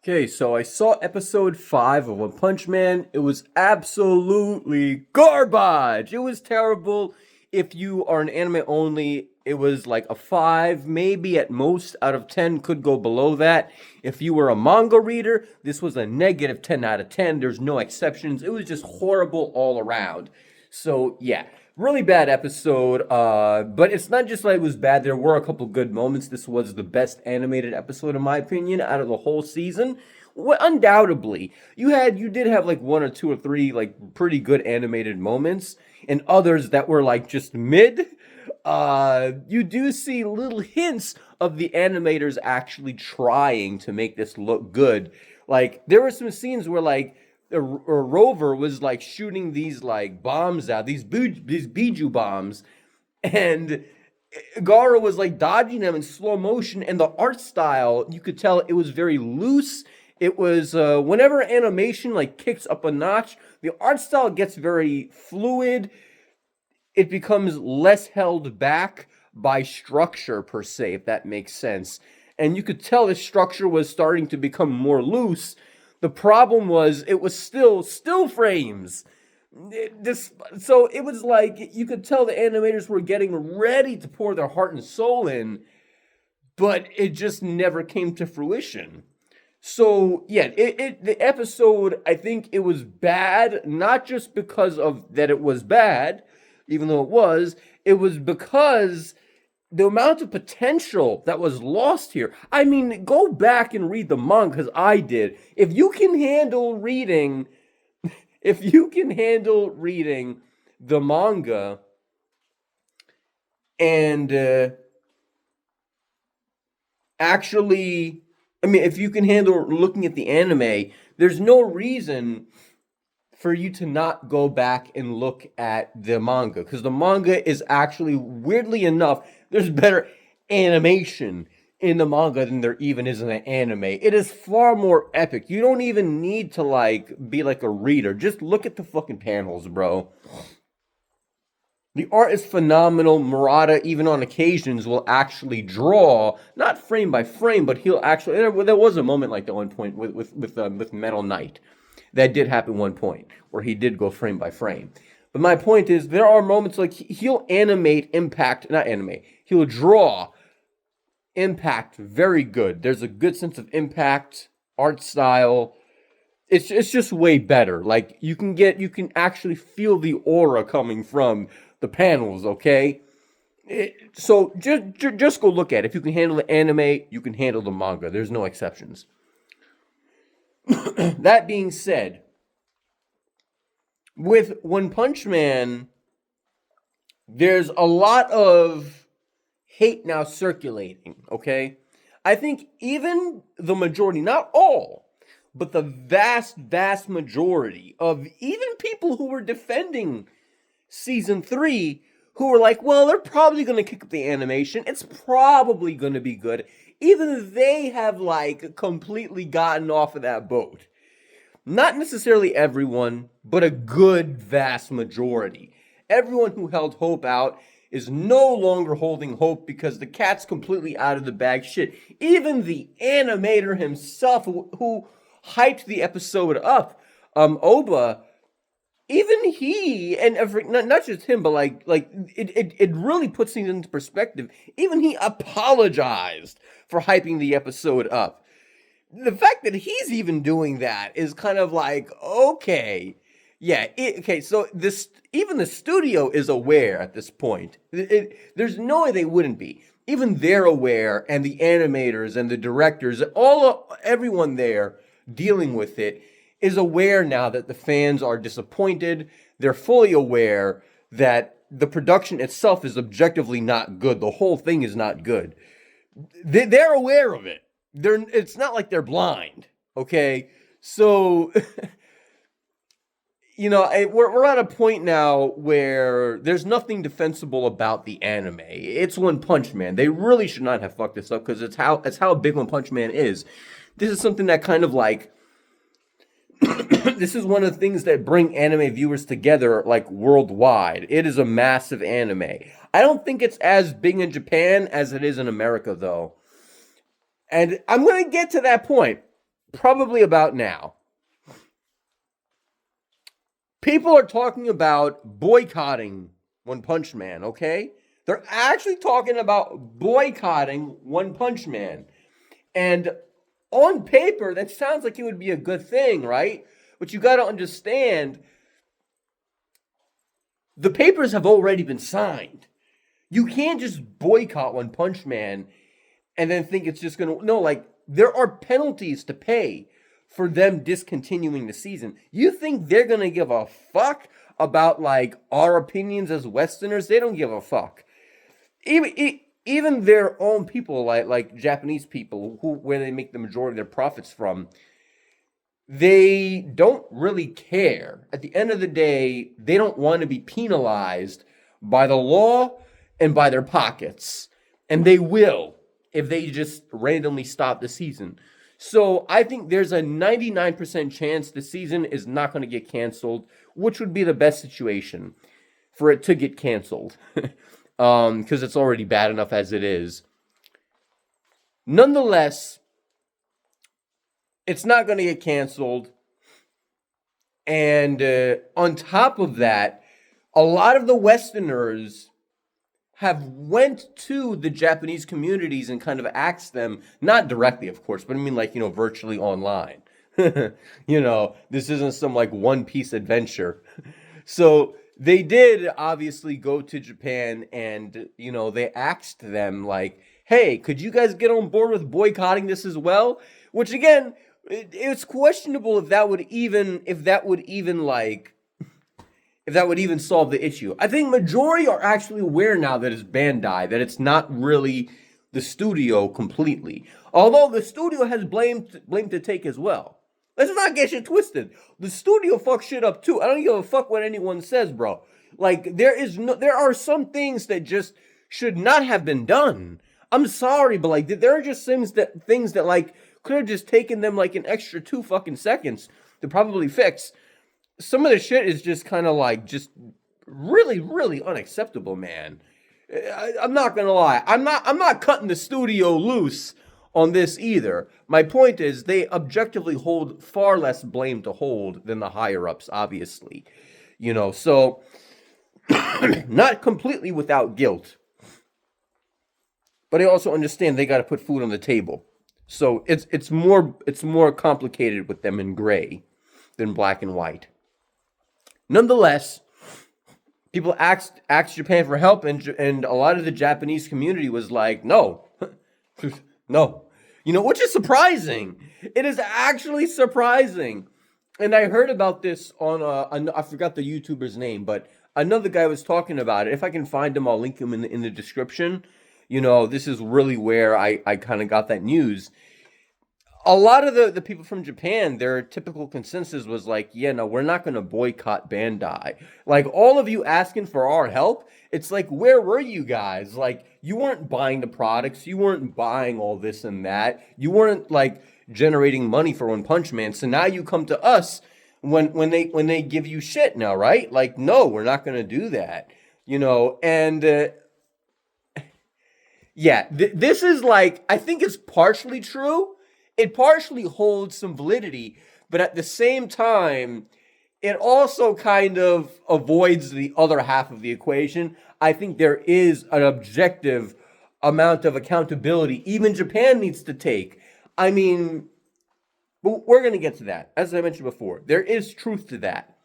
Okay, so I saw episode 5 of One Punch Man. It was absolutely garbage. It was terrible. If you are an anime only, it was like a 5, maybe at most out of 10, could go below that. If you were a manga reader, this was a negative 10 out of 10. There's no exceptions. It was just horrible all around. So, yeah, really bad episode. But it's not just like it was bad. There were a couple good moments. This was the best animated episode, in my opinion, out of the whole season. Well, undoubtedly, you did have like one or two or three like pretty good animated moments, and others that were like just mid. You do see little hints of the animators actually trying to make this look good. Like there were some scenes where like a rover was like shooting these like bombs out, these biju bombs, and Gara was like dodging them in slow motion, and the art style you could tell it was very loose. It was whenever animation like kicks up a notch, the art style gets very fluid. It becomes less held back by structure per se, if that makes sense. And you could tell the structure was starting to become more loose. The problem was it was still frames. So it was like you could tell the animators were getting ready to pour their heart and soul in, but it just never came to fruition. So yeah, the episode, I think it was bad, not just because of that it was bad, even though it was because the amount of potential that was lost here. I mean, go back and read the manga because I did. If you can handle reading the manga and actually, I mean, if you can handle looking at the anime, there's no reason for you to not go back and look at the manga because the manga is actually weirdly enough there's better animation in the manga than there even is in the anime. It is far more epic. You don't even need to like be like a reader. Just look at the fucking panels, bro. The art is phenomenal. Murata, even on occasions, will actually draw, not frame by frame, but he'll actually. There was a moment like that one point with Metal Knight. That did happen one point where he did go frame by frame. But my point is, there are moments like he'll animate impact, not animate. He'll draw impact very good. There's a good sense of impact, art style. It's just way better. Like you can actually feel the aura coming from the panels. Okay, so just go look at it. If you can handle the anime, you can handle the manga. There's no exceptions. That being said, with One Punch Man, there's a lot of hate now circulating. Okay, I think even the majority, not all, but the vast majority of even people who were defending season 3 who were like, well, they're probably going to kick up the animation. It's probably going to be good. Even they have like completely gotten off of that boat. Not necessarily everyone, but a good vast majority. Everyone who held hope out is no longer holding hope because the cat's completely out of the bag. Shit, even the animator himself who hyped the episode up, Oba, even he, and not just him, but it really puts things into perspective. Even he apologized for hyping the episode up. The fact that he's even doing that is kind of like, okay, yeah, okay. So this, even the studio is aware at this point. There's no way they wouldn't be. Even they're aware, and the animators and the directors, everyone there dealing with it is aware now that the fans are disappointed. They're fully aware that the production itself is objectively not good. The whole thing is not good. They're aware of it. It's not like they're blind. Okay, so we're at a point now where there's nothing defensible about the anime. It's One Punch Man. They really should not have fucked this up because it's how big One Punch Man is. This is something that kind of like this is one of the things that bring anime viewers together like worldwide. It is a massive anime. I don't think it's as big in Japan as it is in America though. And I'm going to get to that point. probably about now. People are talking about boycotting One Punch Man, okay? They're actually talking about boycotting One Punch Man. And on paper, that sounds like it would be a good thing, right? But you got to understand, the papers have already been signed. You can't just boycott One Punch Man and then think it's just going to. No, like, there are penalties to pay for them discontinuing the season. You think they're going to give a fuck about, like, our opinions as Westerners? They don't give a fuck. Even their own people, like Japanese people, where they make the majority of their profits from, they don't really care. At the end of the day, they don't want to be penalized by the law and by their pockets. And they will if they just randomly stop the season. So I think there's a 99% chance the season is not going to get canceled, which would be the best situation for it to get canceled. Because it's already bad enough as it is. Nonetheless, it's not going to get canceled. And on top of that, a lot of the Westerners have went to the Japanese communities and kind of asked them, not directly, of course, but I mean, like, virtually online. This isn't some, like, one-piece adventure. So they did obviously go to Japan and, they asked them, like, hey, could you guys get on board with boycotting this as well? Which, again, it's questionable if that would even solve the issue. I think majority are actually aware now that it's Bandai, that it's not really the studio completely. Although the studio has blame to take as well. Let's not get shit twisted. The studio fucks shit up too. I don't give a fuck what anyone says, bro. Like, there are some things that just should not have been done. I'm sorry, but like, there are just things that like could have just taken them like an extra 2 fucking seconds to probably fix. Some of the shit is just kind of like just really, really unacceptable, man. I'm not gonna lie. I'm not cutting the studio loose on this either. My point is they objectively hold far less blame to hold than the higher ups, obviously. So not completely without guilt. But I also understand they got to put food on the table. So it's more complicated with them in gray than black and white. Nonetheless, people asked Japan for help, and a lot of the Japanese community was like, no, no. Which is surprising. It is actually surprising. And I heard about this on, I forgot the YouTuber's name, but another guy was talking about it. If I can find him, I'll link him in the description. This is really where I kind of got that news. A lot of the people from Japan, their typical consensus was like, yeah, no, we're not going to boycott Bandai. Like, all of you asking for our help, it's like, where were you guys? Like, you weren't buying the products. You weren't buying all this and that. You weren't, like, generating money for One Punch Man. So now you come to us when they give you shit now, right? Like, no, we're not going to do that. And yeah, this is like, I think it's partially true. It partially holds some validity, but at the same time, it also kind of avoids the other half of the equation. I think there is an objective amount of accountability even Japan needs to take. I mean, but we're going to get to that. As I mentioned before, there is truth to that.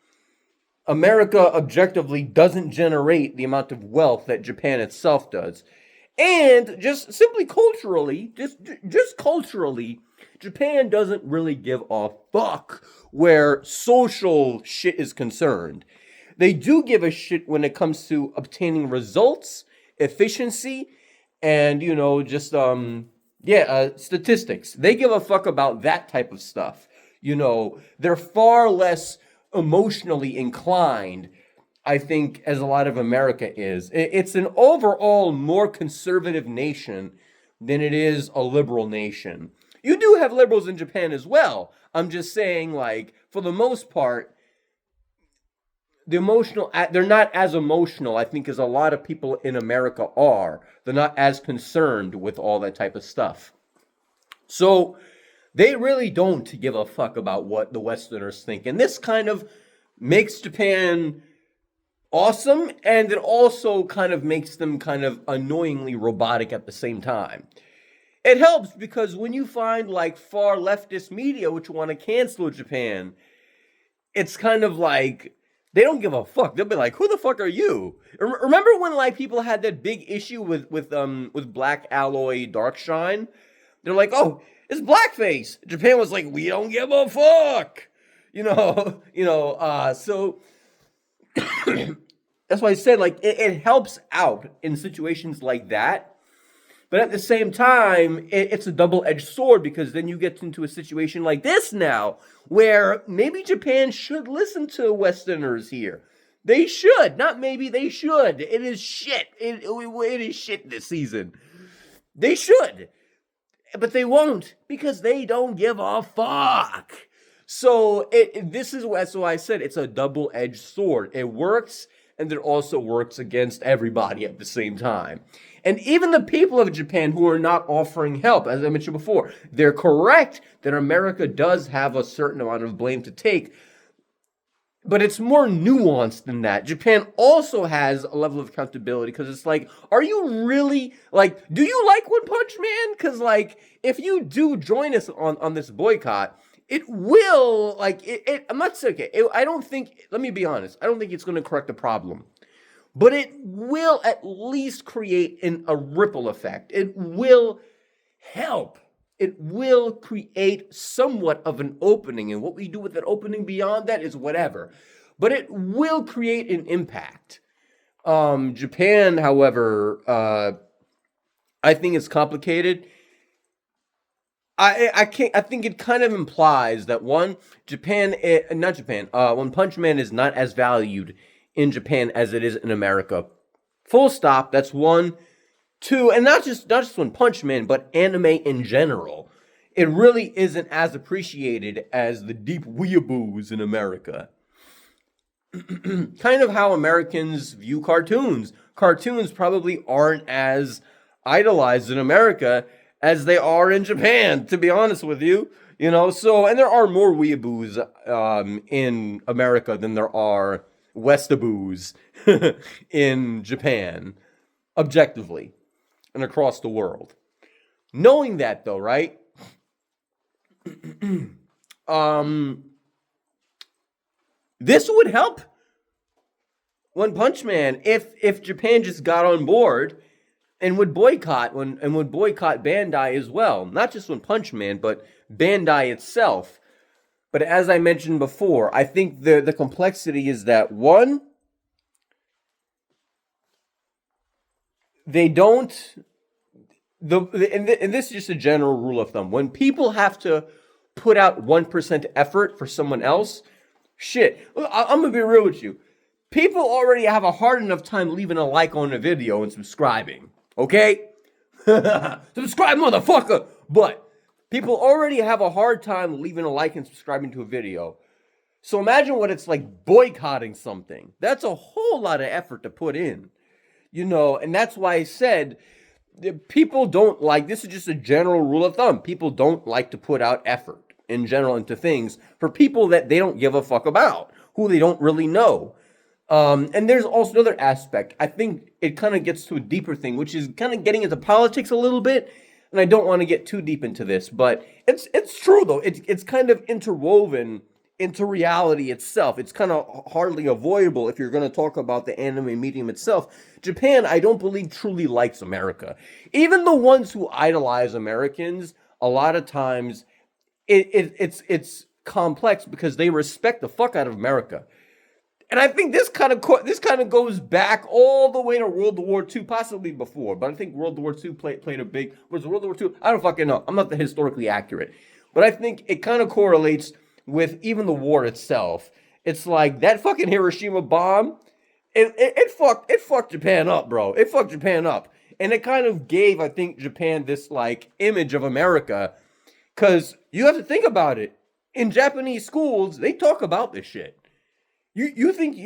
America objectively doesn't generate the amount of wealth that Japan itself does. And just simply culturally, just culturally, Japan doesn't really give a fuck where social shit is concerned. They do give a shit when it comes to obtaining results, efficiency, and, statistics. They give a fuck about that type of stuff. They're far less emotionally inclined, I think, as a lot of America is. It's an overall more conservative nation than it is a liberal nation. You do have liberals in Japan as well. I'm just saying, like, for the most part, they're not as emotional, I think, as a lot of people in America are. They're not as concerned with all that type of stuff. So They really don't give a fuck about what the Westerners think. And this kind of makes Japan awesome, and it also kind of makes them kind of annoyingly robotic at the same time. It helps because when you find like far leftist media which want to cancel Japan, it's kind of like they don't give a fuck. They'll be like, "Who the fuck are you?" Remember when like people had that big issue with Black Alloy Darkshine? They're like, "Oh, it's blackface." Japan was like, "We don't give a fuck." So that's why I said like it helps out in situations like that. But at the same time, it's a double-edged sword because then you get into a situation like this now, where maybe Japan should listen to Westerners here. They should. Not maybe, they should. It is shit. It is shit this season. They should. But they won't because they don't give a fuck. So this is why I said it's a double-edged sword. It works, and it also works against everybody at the same time. And even the people of Japan who are not offering help, as I mentioned before, they're correct that America does have a certain amount of blame to take. But it's more nuanced than that. Japan also has a level of accountability because it's like, are you really, like, do you like One Punch Man? Because, like, if you do join us on this boycott, it will, like, I'm not saying, okay, I don't think, let me be honest, I don't think it's going to correct the problem. But it will at least create a ripple effect. It will help. It will create somewhat of an opening. And what we do with that opening beyond that is whatever. But it will create an impact. Japan, however, I think it's complicated. I think it kind of implies that One Punch Man is not as valued in Japan as it is in America. Full stop. That's one. Two, and not just One Punch Man, but anime in general. It really isn't as appreciated as the deep weeaboos in America. Kind of how Americans view cartoons. Cartoons probably aren't as idolized in America as they are in Japan, to be honest with you. So, and there are more weeaboos in America than there are Westaboos in Japan, objectively, and across the world. Knowing that, though, right? This would help One Punch Man if Japan just got on board and would boycott Bandai as well. Not just One Punch Man, but Bandai itself. But as I mentioned before, I think the complexity is that, one, they don't, and this is just a general rule of thumb. When people have to put out 1% effort for someone else, shit, I'm going to be real with you. People already have a hard enough time leaving a like on a video and subscribing, okay? Subscribe, motherfucker! But people already have a hard time leaving a like and subscribing to a video. So imagine what it's like boycotting something. That's a whole lot of effort to put in. And that's why I said people don't like, this is just a general rule of thumb. People don't like to put out effort in general into things for people that they don't give a fuck about, who they don't really know. And there's also another aspect. I think it kind of gets to a deeper thing, which is kind of getting into politics a little bit. And I don't want to get too deep into this, but it's true though. It's kind of interwoven into reality itself. It's kind of hardly avoidable if you're going to talk about the anime medium itself. Japan, I don't believe, truly likes America. Even the ones who idolize Americans, a lot of times it's complex because they respect the fuck out of America. And I think this kind of goes back all the way to World War II, possibly before. But I think World War II played a big... Was it World War II? I don't fucking know. I'm not historically accurate. But I think it kind of correlates with even the war itself. It's like that fucking Hiroshima bomb, it fucked Japan up, bro. It fucked Japan up. And it kind of gave, I think, Japan this, like, image of America. Because you have to think about it. In Japanese schools, they talk about this shit. You think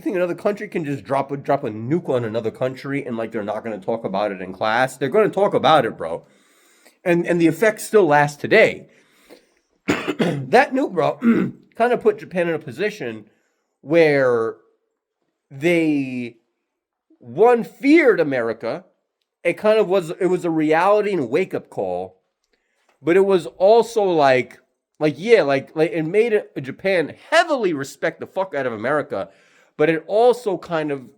another country can just drop a nuke on another country and like they're not going to talk about it in class? They're going to talk about it, bro. And the effects still last today. that nuke, bro, kind of put Japan in a position where they one feared America. It was a reality and wake up call, but it was also like it made Japan heavily respect the fuck out of America, but it also kind of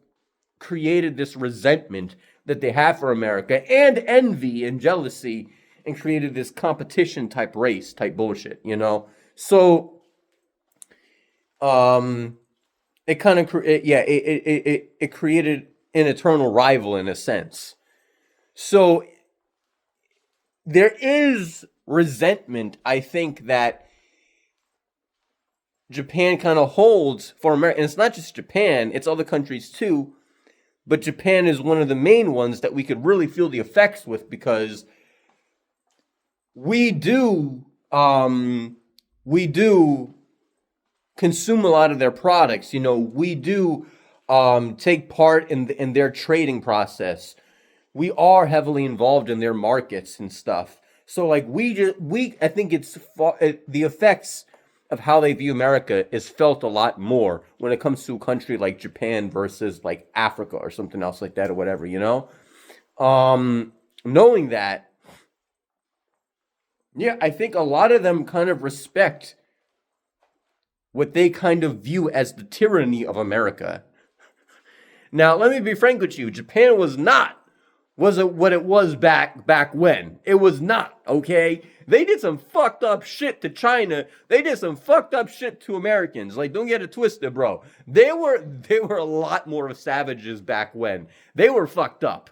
created this resentment that they have for America and envy and jealousy, and created this competition type race type bullshit, you know. So it kind of it created an eternal rival in a sense. So there is resentment, I think, that Japan kind of holds for America. And it's not just Japan, it's other countries too. But Japan is one of the main ones that we could really feel the effects with, because we do consume a lot of their products. You know, we do take part in their trading process. We are heavily involved in their markets and stuff. So like I think the effects of how they view America is felt a lot more when it comes to a country like Japan versus like Africa or something else like that or whatever, you know? Knowing that, yeah, I think a lot of them kind of respect what they kind of view as the tyranny of America. Now, let me be frank with you. Japan was it what it was back when. It was not, okay? They did some fucked up shit to China. They did some fucked up shit to Americans. Like, don't get it twisted, bro. They were a lot more of savages back when. They were fucked up.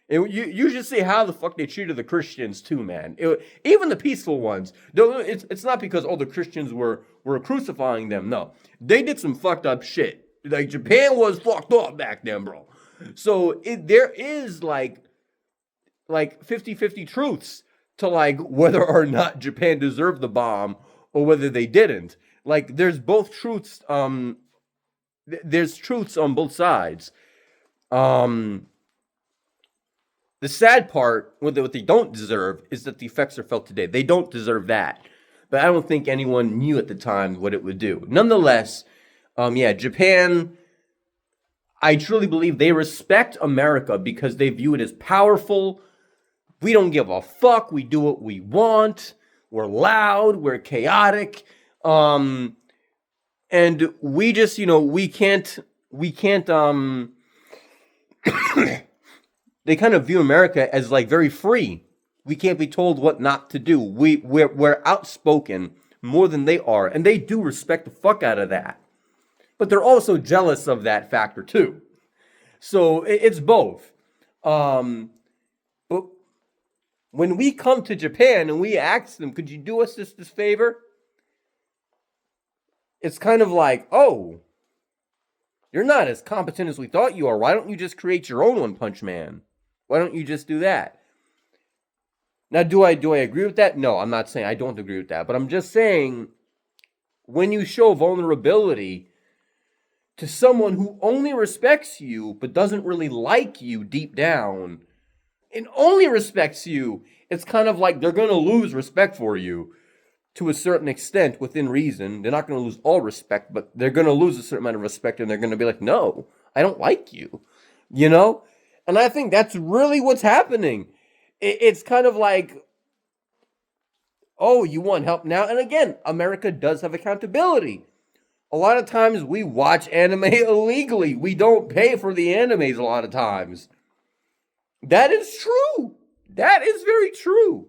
You should see how the fuck they treated the Christians too, man. Even the peaceful ones. It's not because the Christians were crucifying them. No, they did some fucked up shit. Like, Japan was fucked up back then, bro. So there is like 50-50 truths to like whether or not Japan deserved the bomb or whether they didn't. Like, there's both truths. There's truths on both sides. The sad part, what they don't deserve, is that the effects are felt today. They don't deserve that. But I don't think anyone knew at the time what it would do. Nonetheless, Japan, I truly believe they respect America because they view it as powerful. We don't give a fuck. We do what we want. We're loud. We're chaotic. And we just, we can't, they kind of view America as like very free. We can't be told what not to do. We're outspoken more than they are, and they do respect the fuck out of that. But they're also jealous of that factor too. So it's both. But when we come to Japan and we ask them, could you do us this favor? It's kind of like, oh, you're not as competent as we thought you are. Why don't you just create your own One Punch Man? Why don't you just do that? Now, do I agree with that? No, I'm not saying I don't agree with that. But I'm just saying, when you show vulnerability to someone who only respects you but doesn't really like you deep down, and only respects you, it's kind of like they're going to lose respect for you to a certain extent within reason. They're not going to lose all respect, but they're going to lose a certain amount of respect, and they're going to be like, no, I don't like you, you know? And I think that's really what's happening. It's kind of like, oh, you want help now? And again, America does have accountability. A lot of times we watch anime illegally. We don't pay for the animes a lot of times. That is true. That is very true.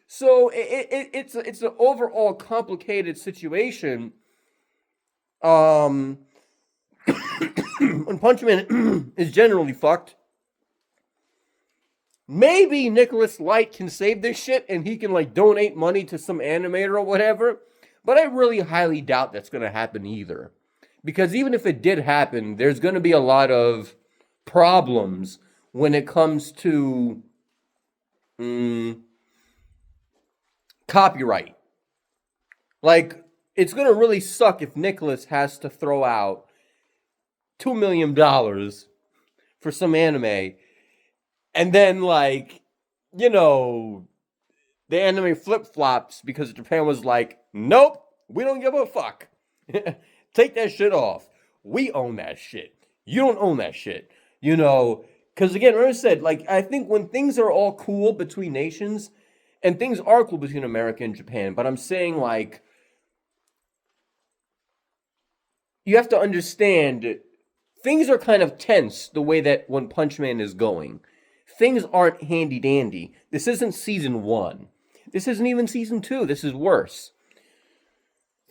So it's an overall complicated situation. When Punch Man is generally fucked, maybe Nicholas Light can save this shit and he can like donate money to some animator or whatever. But I really highly doubt that's going to happen either. Because even if it did happen, there's going to be a lot of problems when it comes to copyright. Like, it's going to really suck if Nicholas has to throw out $2 million for some anime. And then, like, the anime flip-flops because Japan was like, Nope, we don't give a fuck. Take that shit off. We own that shit. You don't own that shit. You know, because again, remember I said, like, I think when things are all cool between nations, and things are cool between America and Japan, but I'm saying, like, you have to understand, things are kind of tense the way that One Punch Man is going. Things aren't handy-dandy. This isn't season 1. This isn't even season 2. This is worse.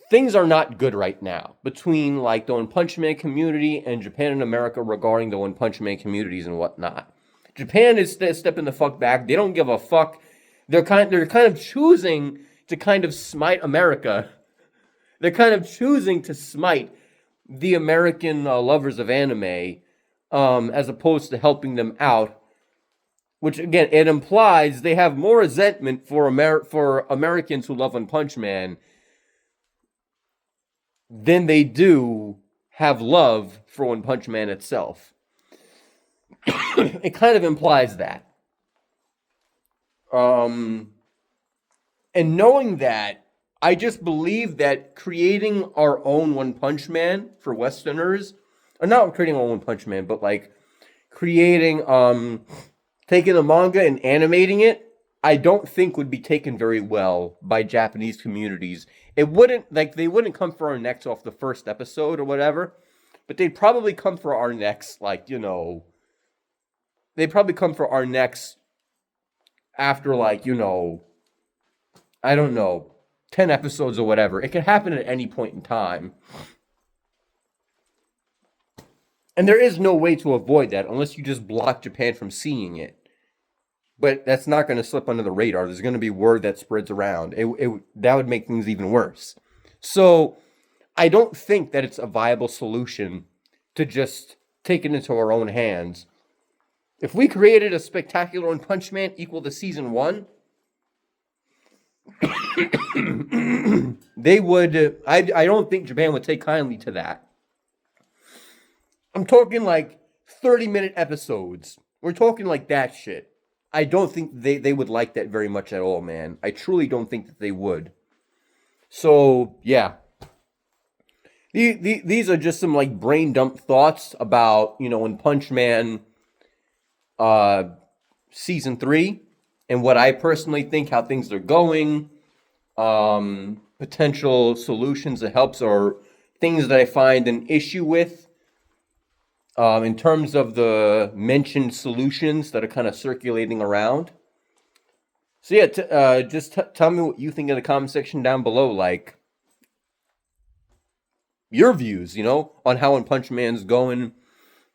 Things are not good right now between, like, the One Punch Man community and Japan and America regarding the One Punch Man communities and whatnot. Japan is stepping the fuck back. They don't give a fuck. They're kind of choosing to kind of smite America. They're kind of choosing to smite the American lovers of anime, as opposed to helping them out. Which, again, it implies they have more resentment for Americans who love One Punch Man than they do have love for One Punch Man itself. It kind of implies that. And knowing that, I just believe that creating our own One Punch Man for Westerners, or not creating our own One Punch Man, but like creating, taking the manga and animating it, I don't think would be taken very well by Japanese communities. It wouldn't, like, they wouldn't come for our necks off the first episode or whatever, but they'd probably come for our necks, like, you know, they'd probably come for our necks after, like, you know, I don't know, 10 episodes or whatever. It can happen at any point in time. And there is no way to avoid that unless you just block Japan from seeing it. But that's not going to slip under the radar. There's going to be word that spreads around. That would make things even worse. So I don't think that it's a viable solution to just take it into our own hands. If we created a spectacular One Punch Man equal to season 1, they would, I don't think Japan would take kindly to that. I'm talking like 30-minute episodes. We're talking like that shit. I don't think they would like that very much at all, man. I truly don't think that they would. So, yeah. These are just some, like, brain dump thoughts about, you know, One Punch Man Season 3 and what I personally think, how things are going, potential solutions that helps, or things that I find an issue with. In terms of the mentioned solutions that are kind of circulating around. So yeah, just tell me what you think in the comment section down below, like, your views, you know, on how One Punch Man's going,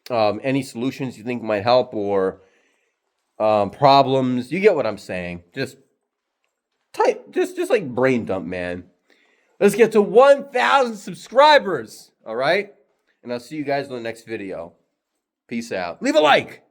any solutions you think might help, or problems. You get what I'm saying. Just like brain dump, man. Let's get to 1,000 subscribers, all right? And I'll see you guys in the next video. Peace out. Leave a like.